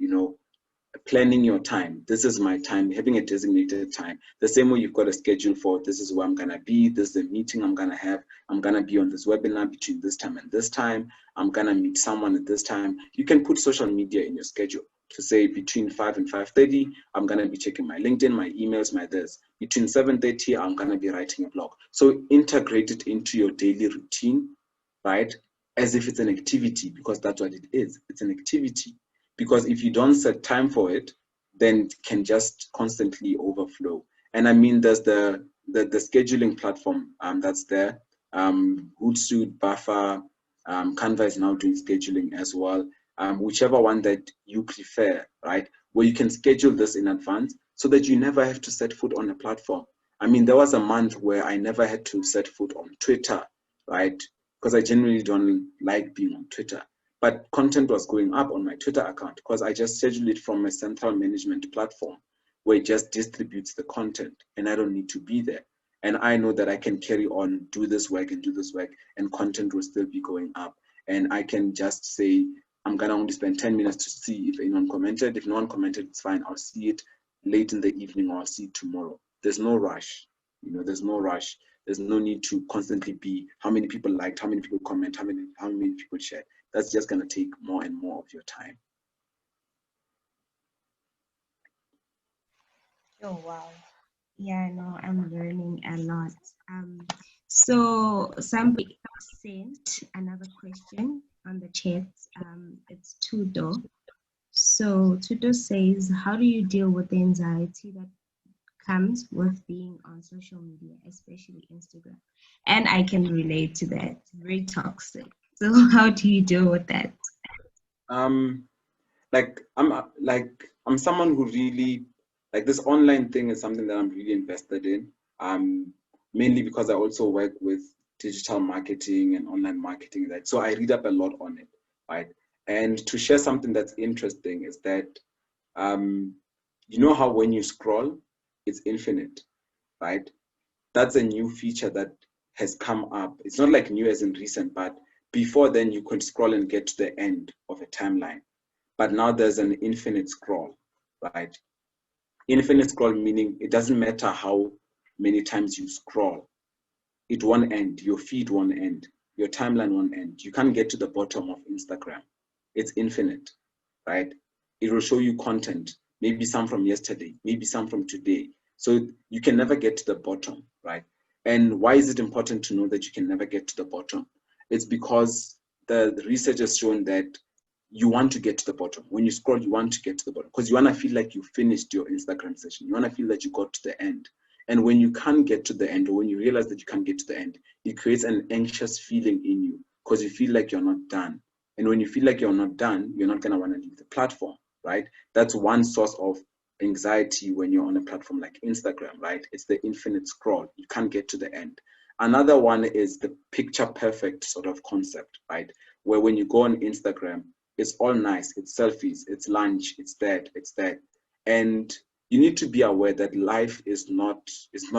planning your time. This is my time, having a designated time. The same way you've got a schedule for, this is where I'm going to be, this is the meeting I'm going to have, I'm going to be on this webinar between this time and this time, I'm going to meet someone at this time. You can put social media in your schedule to say between 5 and 5:30, I'm going to be checking my LinkedIn, my emails, my this. Between 7:30, I'm going to be writing a blog. So integrate it into your daily routine, right? As if it's an activity, because that's what it is. It's an activity. Because if you don't set time for it, then it can just constantly overflow. And I mean, there's the scheduling platform that's there. Hootsuite, Buffer, Canva is now doing scheduling as well. Whichever one that you prefer, right? Where you can schedule this in advance so that you never have to set foot on a platform. I mean, there was a month where I never had to set foot on Twitter, right? Because I generally don't like being on Twitter. But content was going up on my Twitter account because I just schedule it from a central management platform where it just distributes the content and I don't need to be there. And I know that I can carry on, do this work and do this work, and content will still be going up. And I can just say, I'm going to only spend 10 minutes to see if anyone commented. If no one commented, it's fine. I'll see it late in the evening, or I'll see it tomorrow. There's no rush. There's no rush. There's no need to constantly be how many people liked, how many people comment, how many people shared. That's just going to take more and more of your time. Oh, wow. Yeah, no, I'm learning a lot. So somebody sent another question on the chat. It's Tudo. So Tudo says, how do you deal with the anxiety that comes with being on social media, especially Instagram? And I can relate to that. Very toxic. So how do you deal with that? I'm someone who really, like, this online thing is something that I'm really invested in. Mainly because I also work with digital marketing and online marketing, right? So I read up a lot on it, right? And to share something that's interesting is that, you know how when you scroll, it's infinite, right? That's a new feature that has come up. It's not like new as in recent, but before then you could scroll and get to the end of a timeline. But now there's an infinite scroll, right? Infinite scroll meaning it doesn't matter how many times you scroll, it won't end, your feed won't end, your timeline won't end. You can't get to the bottom of Instagram. It's infinite, right? It will show you content, maybe some from yesterday, maybe some from today. So you can never get to the bottom, right? And why is it important to know that you can never get to the bottom? It's because the research has shown that you want to get to the bottom. When you scroll, you want to get to the bottom because you want to feel like you finished your Instagram session. You want to feel that you got to the end. And when you can't get to the end, or when you realize that you can't get to the end, it creates an anxious feeling in you because you feel like you're not done. And when you feel like you're not done, you're not going to want to leave the platform, right? That's one source of anxiety when you're on a platform like Instagram, right? It's the infinite scroll. You can't get to the end. Another one is the picture perfect sort of concept, right? Where when you go on Instagram, it's all nice, it's selfies, it's lunch, it's that, it's that. And you need to be aware that life is not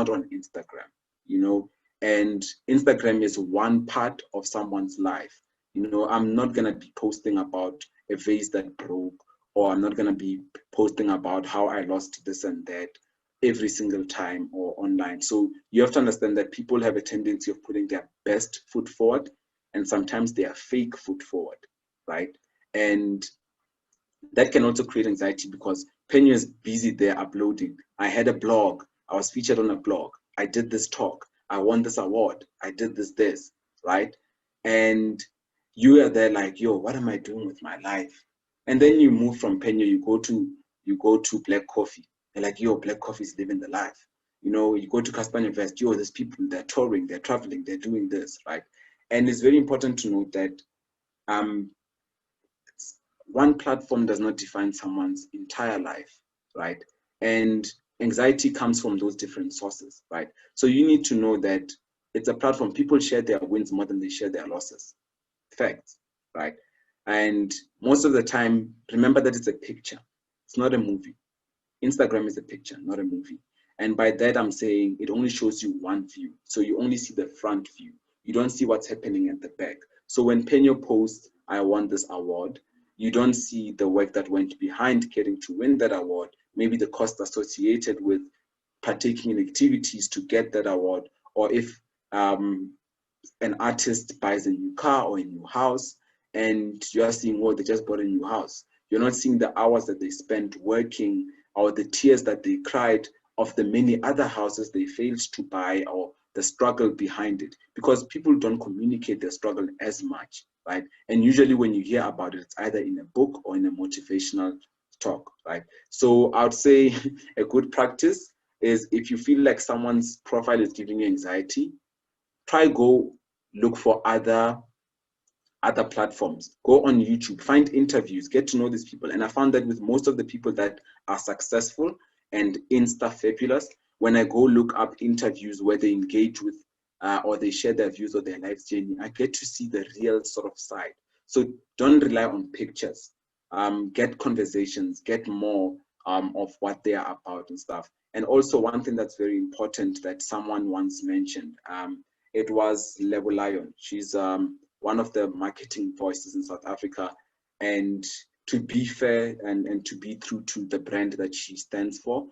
on Instagram, you know, and Instagram is one part of someone's life. You know, I'm not gonna be posting about a vase that broke, or I'm not gonna be posting about how I lost this and that every single time or online. So you have to understand that people have a tendency of putting their best foot forward, and sometimes their fake foot forward, right? And that can also create anxiety because Phenyo is busy there uploading. I had a blog. I was featured on a blog. I did this talk. I won this award. I did this, right? And you are there like, yo, what am I doing with my life? And then you move from Phenyo, you go to Black Coffee. They're like, yo, Black Coffee is living the life. You know, you go to Casper Invest, yo, there's people, they're touring, they're traveling, they're doing this, right? And it's very important to note that one platform does not define someone's entire life, right? And anxiety comes from those different sources, right? So you need to know that it's a platform. People share their wins more than they share their losses. Facts, right? And most of the time, remember that it's a picture. It's not a movie. Instagram is a picture, not a movie. And by that, I'm saying it only shows you one view. So you only see the front view. You don't see what's happening at the back. So when Phenyo posts, I won this award, you don't see the work that went behind getting to win that award, maybe the cost associated with partaking in activities to get that award, or if an artist buys a new car or a new house and you are seeing, well, they just bought a new house. You're not seeing the hours that they spent working or the tears that they cried of the many other houses they failed to buy, or the struggle behind it, because people don't communicate their struggle as much, right? And usually when you hear about it, it's either in a book or in a motivational talk, right? So I would say a good practice is, if you feel like someone's profile is giving you anxiety, try go look for other platforms. Go on YouTube, find interviews, get to know these people. And I found that with most of the people that are successful and Insta-fabulous, when I go look up interviews where they engage with or they share their views or their life's journey, I get to see the real sort of side. So don't rely on pictures. Get conversations, get more of what they are about and stuff. And also one thing that's very important that someone once mentioned, it was Lebo Lion. She's one of the marketing voices in South Africa. And to be fair and to be true to the brand that she stands for,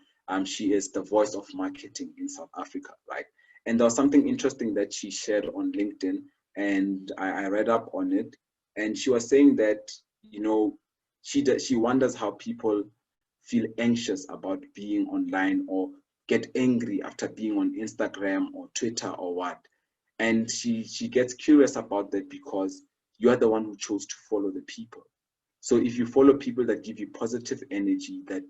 she is the voice of marketing in South Africa, right? And there was something interesting that she shared on LinkedIn, and I read up on it. And she was saying that, you know, she wonders how people feel anxious about being online or get angry after being on Instagram or Twitter or what. And she gets curious about that because you are the one who chose to follow the people. So if you follow people that give you positive energy, that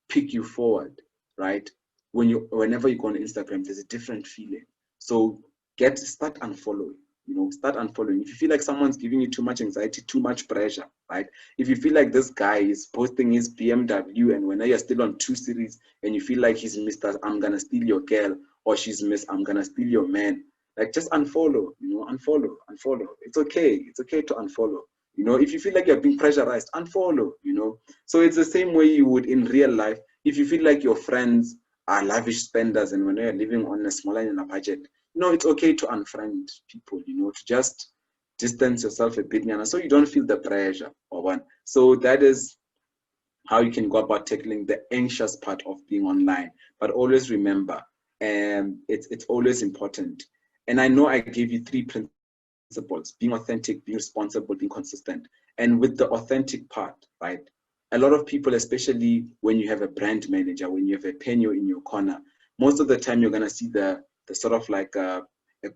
pick you forward, right? Whenever you go on Instagram, there's a different feeling. So start unfollowing, you know, start unfollowing. If you feel like someone's giving you too much anxiety, too much pressure, right? If you feel like this guy is posting his BMW and when you're still on 2 Series and you feel like he's Mr. I'm gonna steal your girl, or she's Miss I'm gonna steal your man, like just unfollow, you know, unfollow. It's okay to unfollow. You know, if you feel like you're being pressurized, unfollow, you know. So it's the same way you would in real life. If you feel like your friends are lavish spenders and when you're living on a smaller than a budget, you know, it's okay to unfriend people, you know, to just distance yourself a bit, so you don't feel the pressure or one. So that is how you can go about tackling the anxious part of being online. But always remember, it's always important. And I know I gave you 3 principles: being authentic, being responsible, being consistent. And with the authentic part, right? A lot of people, especially when you have a brand manager, when you have a Phenyo in your corner, most of the time you're gonna see the sort of like a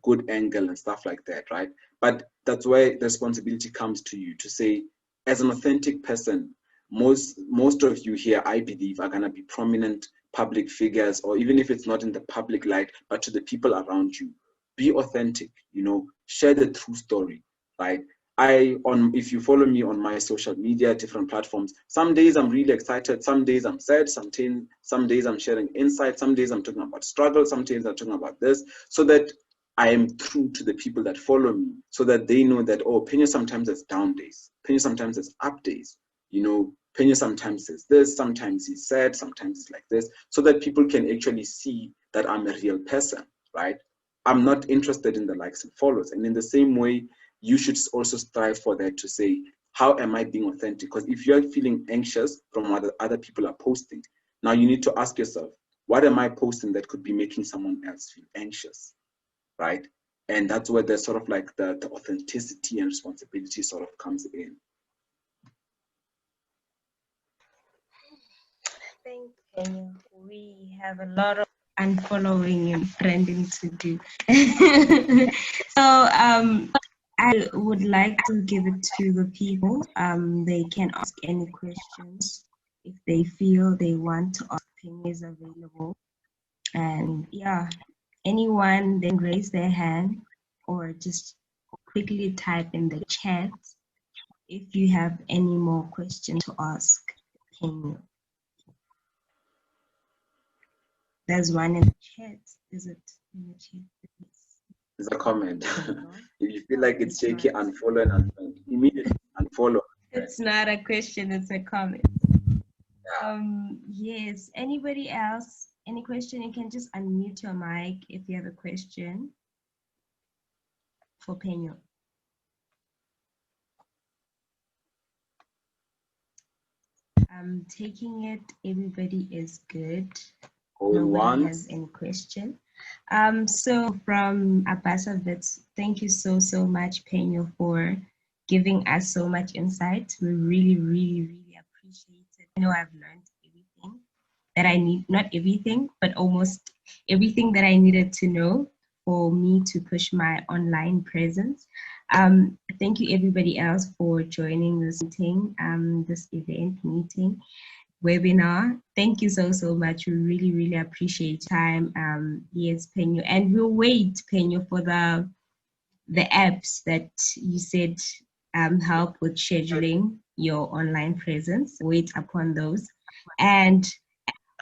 good angle and stuff like that, right? But that's where the responsibility comes to you to say, as an authentic person, most of you here, I believe, are gonna be prominent public figures, or even if it's not in the public light, but to the people around you. Be authentic, share the true story, right? If you follow me on my social media, different platforms, some days I'm really excited, some days I'm sad, some days I'm sharing insights, some days I'm talking about struggle, some days I'm talking about this, so that I am true to the people that follow me, so that they know that, oh, Phenyo sometimes has down days, Phenyo sometimes has up days, Phenyo sometimes says this, sometimes he's sad, sometimes it's like this, so that people can actually see that I'm a real person, right? I'm not interested in the likes and follows. And in the same way, you should also strive for that, to say, how am I being authentic? Because if you're feeling anxious from what other people are posting, now you need to ask yourself, what am I posting that could be making someone else feel anxious, right? And that's where the sort of like the authenticity and responsibility sort of comes in. Thank you. We have a lot of unfollowing and friending to do. So I would like to give it to the people. They can ask any questions if they feel they want to ask. Phenyo is available. And yeah, anyone then raise their hand or just quickly type in the chat if you have any more questions to ask Phenyo. There's one in the chat. Is it in the chat? There's a comment. If you feel like it's shaky, unfollow and immediately unfollow. It's not a question, it's a comment. Yes. Anybody else? Any question? You can just unmute your mic if you have a question for Phenyo. I'm taking it. Everybody is good. Nobody has any question. So from ABASA Wits, thank you so much, Phenyo, for giving us so much insight. We really, really, really appreciate it. I know I've learned everything that I need, not everything, but almost everything that I needed to know for me to push my online presence. Thank you everybody else for joining this meeting, this event meeting. Webinar. Thank you so much. We really, really appreciate time. Yes, Phenyo. And we'll wait, Phenyo, for the apps that you said help with scheduling your online presence. Wait upon those. And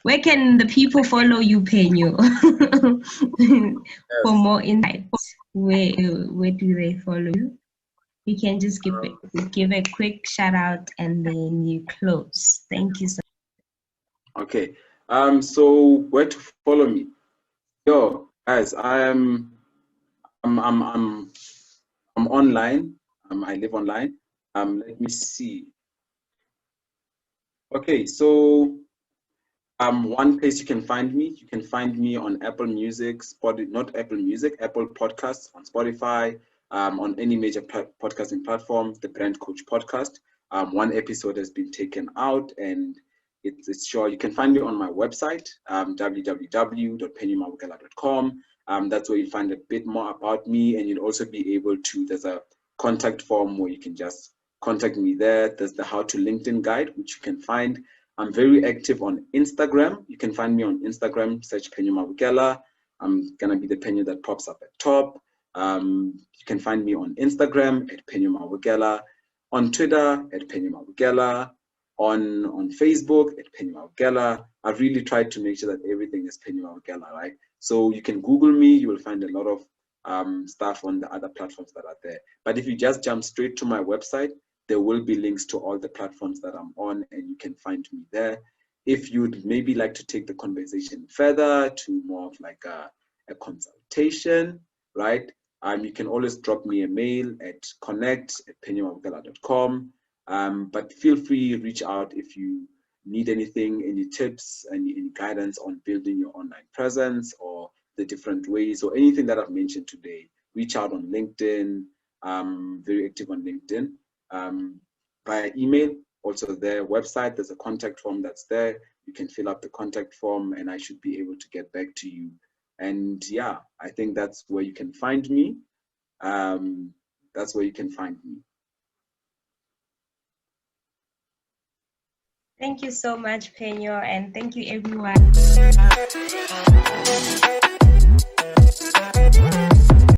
where can the people follow you, Phenyo? For more insights, where do they follow you? You can just give a quick shout out and then you close. Thank you so much. Okay. So where to follow me? Yo, guys, I'm online. I live online. Let me see. Okay, so one place you can find me. You can find me on Apple Music, Apple Podcasts, on Spotify, on any major podcasting platform. The Brand Coach Podcast. One episode has been taken out, and it's sure you can find me on my website, www.phenyomabokela.com. That's where you'll find a bit more about me, and you'll also be able to, there's a contact form where you can just contact me there. There's the How to LinkedIn guide, which you can find. I'm very active on Instagram. You can find me on Instagram, search Phenyo Mabokela. I'm gonna be the Phenyo that pops up at top. You can find me on Instagram at Phenyo Mabokela, on Twitter at Phenyo Mabokela, on Facebook at Phenyo Mabokela. I've really tried to make sure that everything is Phenyo Mabokela, right? So you can Google me, you will find a lot of stuff on the other platforms that are there. But if you just jump straight to my website, there will be links to all the platforms that I'm on, and you can find me there. If you'd maybe like to take the conversation further to more of like a consultation, right? You can always drop me a mail at connect@phenyomabokela.com. But feel free, reach out if you need anything, any tips, any guidance on building your online presence or the different ways or anything that I've mentioned today, reach out on LinkedIn. I'm very active on LinkedIn. Via email, also their website, there's a contact form that's there. You can fill up the contact form and I should be able to get back to you. And yeah, I think that's where you can find me. That's where you can find me. Thank you so much, Phenyo, and thank you everyone.